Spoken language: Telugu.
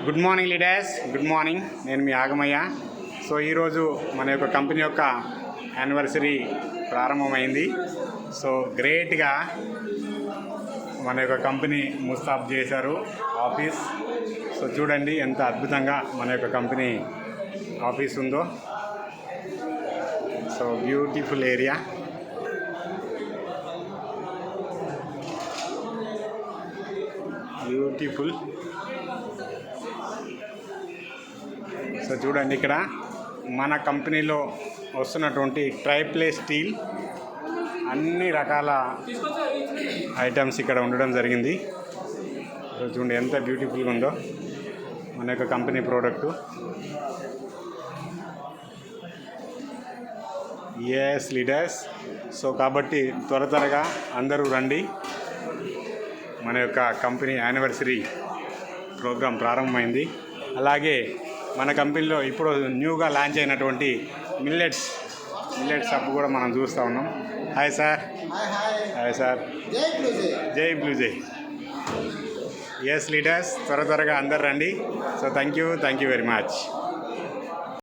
Good morning leaders, good morning. నేను మీ ఆగమయ్య. సో ఈరోజు మన యొక్క కంపెనీ యొక్క యానివర్సరీ ప్రారంభమైంది. సో గ్రేట్గా మన యొక్క కంపెనీ ముస్తాబ్ చేశారు ఆఫీస్. సో చూడండి ఎంత అద్భుతంగా మన యొక్క కంపెనీ ఆఫీస్ ఉందో. So beautiful area. Beautiful. So చూడండి ఇక్కడ మన కంపెనీలో వస్తున్నటువంటి ట్రైప్లే స్టీల్ అన్ని రకాల ఐటమ్స్ ఇక్కడ ఉండడం జరిగింది. సో చూడండి ఎంత బ్యూటిఫుల్గా ఉందో మన యొక్క company product. Yes leaders. So కాబట్టి త్వరగా అందరూ రండి. మన యొక్క కంపెనీ యానివర్సరీ ప్రోగ్రాం ప్రారంభమైంది. అలాగే మన కంపెనీలో ఇప్పుడు న్యూగా లాంచ్ అయినటువంటి మిల్లెట్స్ సబ్బు కూడా మనం చూస్తూ ఉన్నాం. Hi sir. Hi sir. జై బ్లూ జై. ఎస్ లీడర్స్, త్వరగా అందరు రండి. So thank you very much.